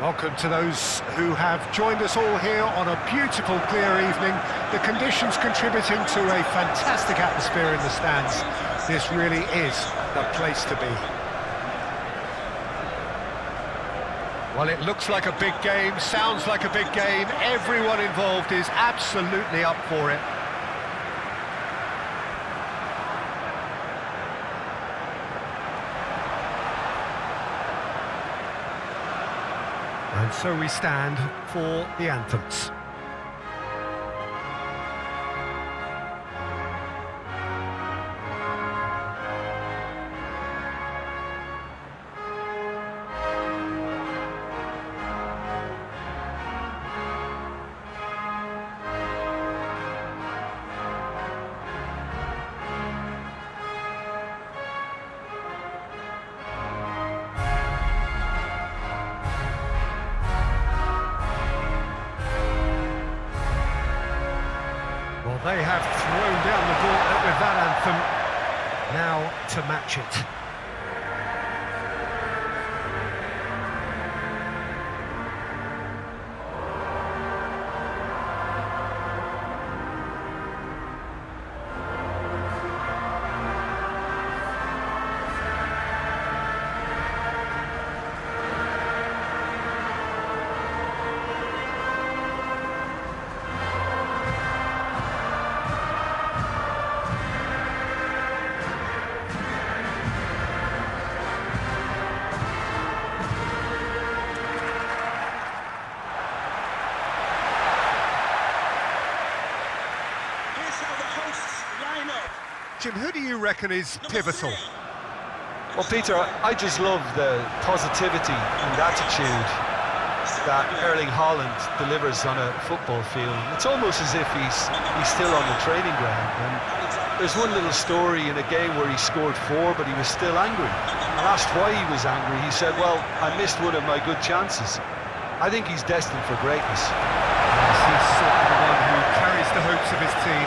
Welcome to those who have joined us all here on a beautiful, clear evening. The conditions contributing to a fantastic atmosphere in the stands. This really is the place to be. Well, it looks like a big game, sounds like a big game. Everyone involved is absolutely up for it. And so we stand for the anthems. Well, they have thrown down the gauntlet with that anthem. Now to match it. Jim, who do you reckon is pivotal? Well, Peter, I just love the positivity and attitude that Erling Haaland delivers on a football field. It's almost as if he's still on the training ground. And there's one little story in a game where he scored 4, but he was still angry. And asked why he was angry, he said, well, I missed one of my good chances. I think he's destined for greatness. Yes, he's sort of the one who carries the hopes of his team.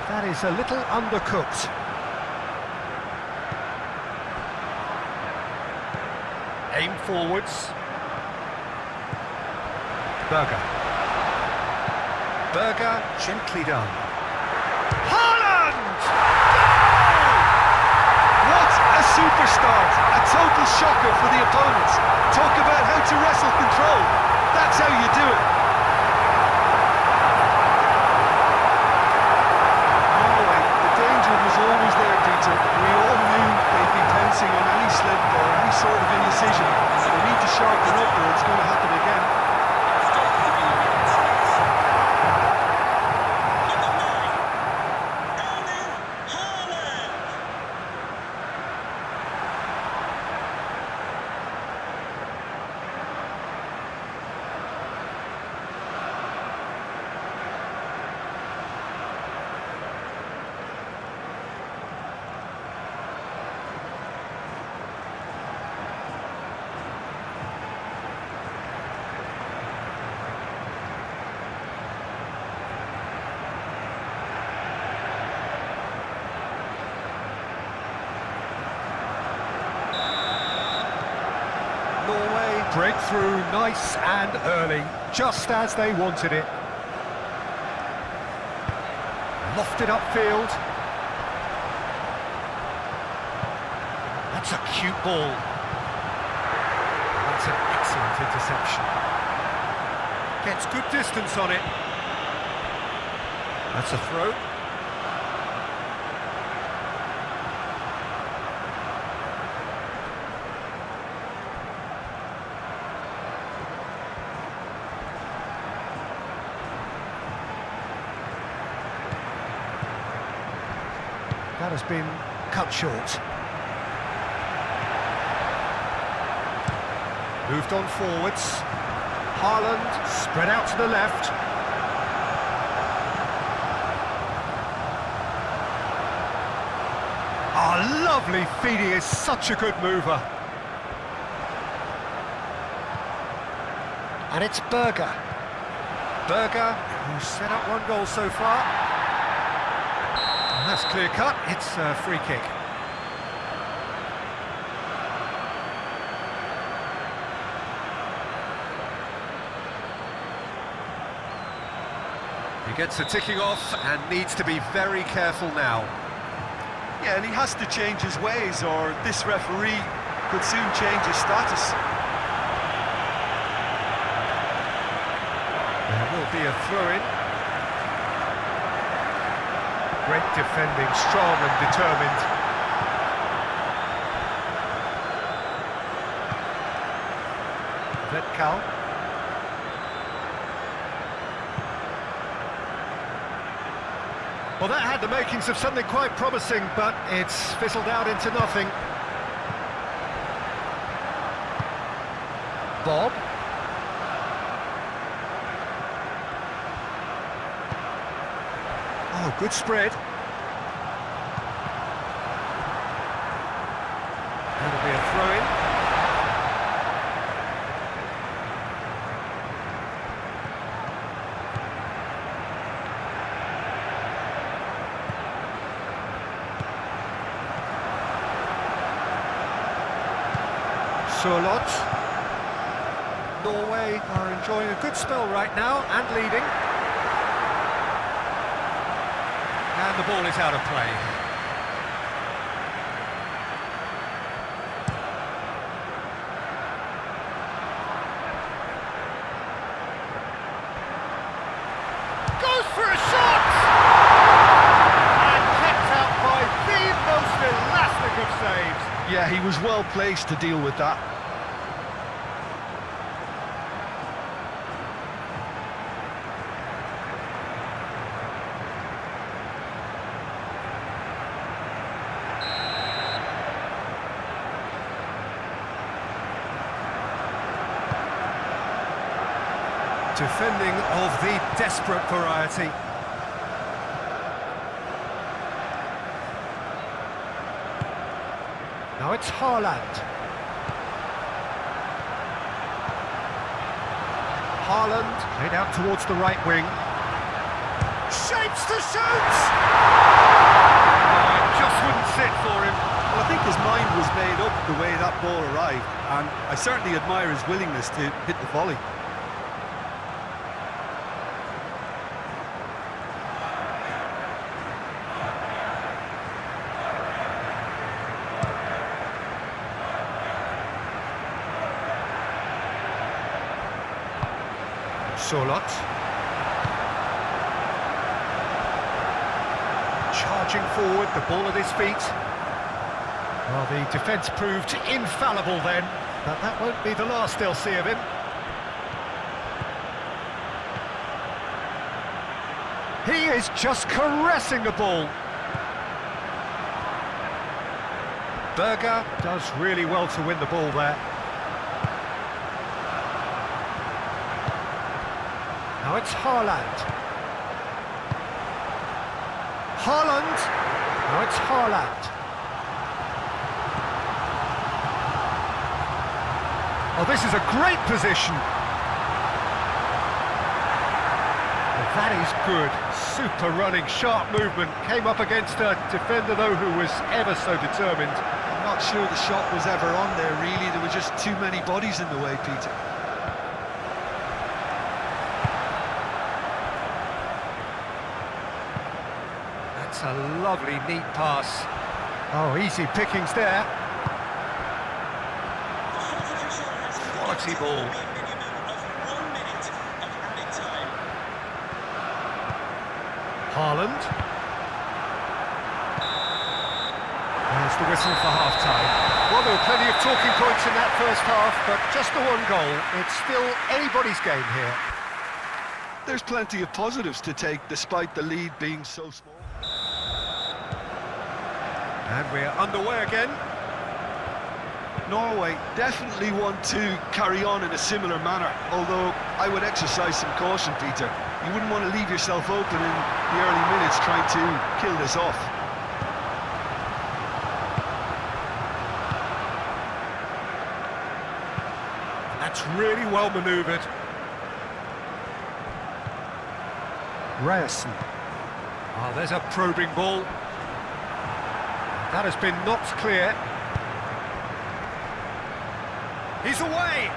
That is a little undercooked. Aim forwards. Berger, gently done. Haaland! What a superstar! A total shocker for the opponents. Talk about how to wrestle control. That's how you do it. Always there, Peter. We all knew they'd be pouncing on any slip or any sort of indecision. They need to sharpen up or it's going to happen again. Norway breakthrough nice and early, just as they wanted it. Lofted upfield. That's a cute ball. That's an excellent interception. Gets good distance on it. That's a throw. That has been cut short. Moved on forwards. Haaland spread out to the left. Ah, lovely feed, he is such a good mover. And it's Berger. Berger, who's set up one goal so far. And that's clear cut, it's a free kick. He gets the ticking off and needs to be very careful now. Yeah, and he has to change his ways, or this referee could soon change his status. There will be a throw-in. Great defending, strong and determined. Vetkal. Well, that had the makings of something quite promising, but it's fizzled out into nothing. Bob. Oh, good spread. That'll be a throw-in. Solot. Norway are enjoying a good spell right now and leading. And the ball is out of play. Goes for a shot! And kept out by the most elastic of saves. Yeah, he was well placed to deal with that. Defending of the desperate variety. Now it's Haaland. Haaland played out towards the right wing. Shapes to shoot! Oh, it just wouldn't sit for him. Well, I think his mind was made up the way that ball arrived, and I certainly admire his willingness to hit the volley. Solot. Charging forward, the ball at his feet. Well, the defence proved infallible then, but that won't be the last they'll see of him. He is just caressing the ball. Berger does really well to win the ball there. Now it's Haaland. Haaland. Now it's Haaland. Oh, this is a great position. Well, that is good. Super running, sharp movement. Came up against a defender, though, who was ever so determined. I'm not sure the shot was ever on there, really. There were just too many bodies in the way, Peter. That's a lovely, neat pass. Oh, easy pickings there. Quality ball. Haaland. There's the whistle for half-time. Well, there were plenty of talking points in that first half, but just the one goal. It's still anybody's game here. There's plenty of positives to take, despite the lead being so small. And we're underway again. Norway definitely want to carry on in a similar manner, although I would exercise some caution, Peter. You wouldn't want to leave yourself open in the early minutes trying to kill this off. That's really well manoeuvred. Ryerson. Oh, there's a probing ball. That has been knocked clear. He's away!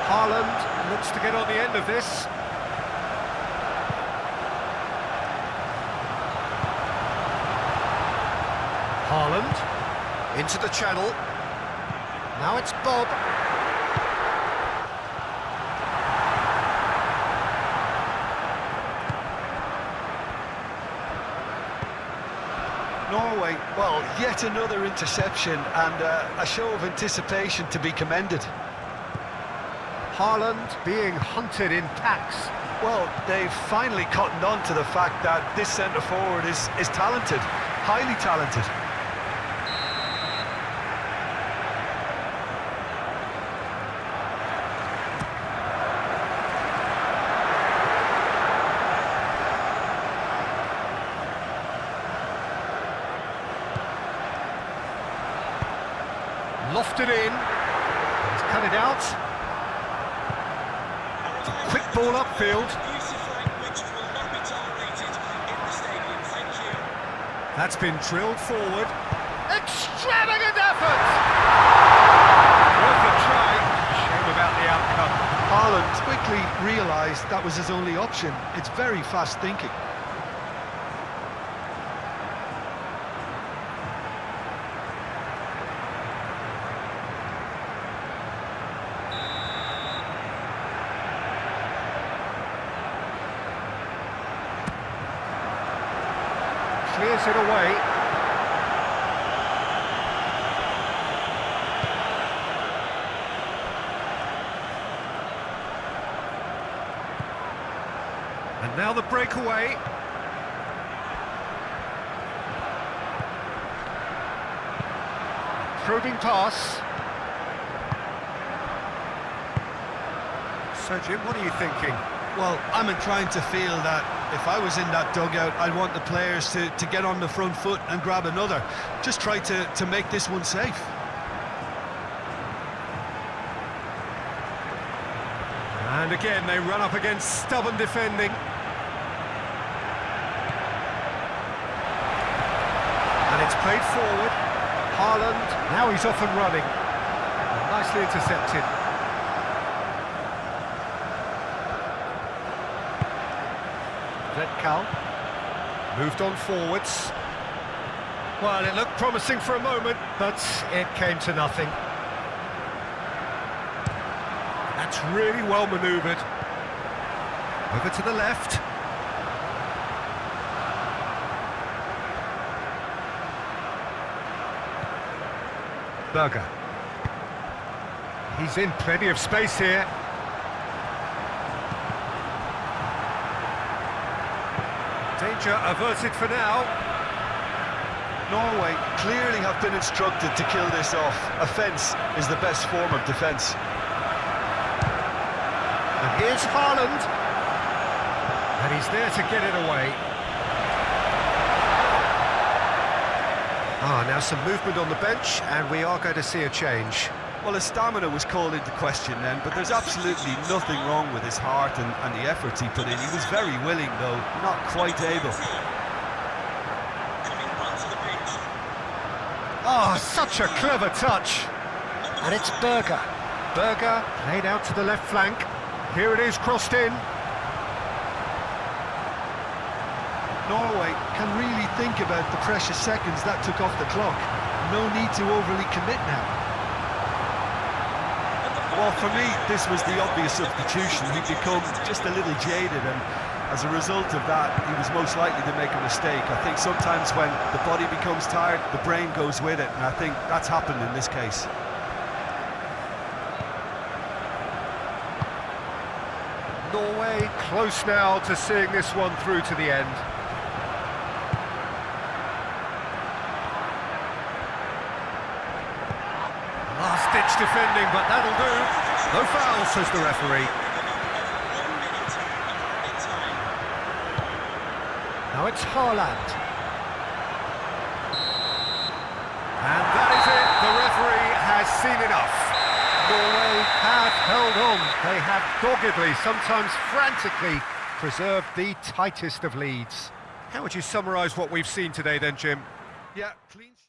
Haaland looks to get on the end of this. Haaland into the channel. Now it's Bob. Norway, well, yet another interception and a show of anticipation to be commended. Haaland being hunted in packs. Well, they've finally cottoned on to the fact that this centre-forward is talented, highly talented. Lofted in. He's cut it out. It's a quick ball upfield. That's been drilled forward. Extravagant effort! Worth a try. Shame about the outcome. Haaland quickly realised that was his only option. It's very fast thinking. Clears it away. And now the breakaway. Probing pass. So Jim, what are you thinking? Well, I'm inclined to feel that if I was in that dugout, I'd want the players to get on the front foot and grab another. Just try to make this one safe. And again, they run up against stubborn defending. And it's played forward. Haaland, now he's off and running. Nicely intercepted. Cal moved on forwards. Well, it looked promising for a moment, but it came to nothing. That's really well manoeuvred. Over to the left. Berger. He's in plenty of space here. Danger averted for now. Norway clearly have been instructed to kill this off. Offence is the best form of defence. And here's Haaland. And he's there to get it away. Now some movement on the bench, and we are going to see a change. Well, his stamina was called into question then, but there's absolutely nothing wrong with his heart and the efforts he put in. He was very willing, though, not quite able. Oh, such a clever touch. And it's Berger. Berger played out to the left flank. Here it is, crossed in. Norway can really think about the precious seconds that took off the clock. No need to overly commit now. Well, for me, this was the obvious substitution. He'd become just a little jaded, and as a result of that, he was most likely to make a mistake. I think sometimes when the body becomes tired, the brain goes with it, and I think that's happened in this case. Norway close now to seeing this one through to the end. Last-ditch defending, but that'll do. No foul, says the referee. Now it's Haaland. And that is it. The referee seen enough. Norway have held on. They have doggedly, sometimes frantically, preserved the tightest of leads. How would you summarise what we've seen today then, Jim? Yeah, clean sheet.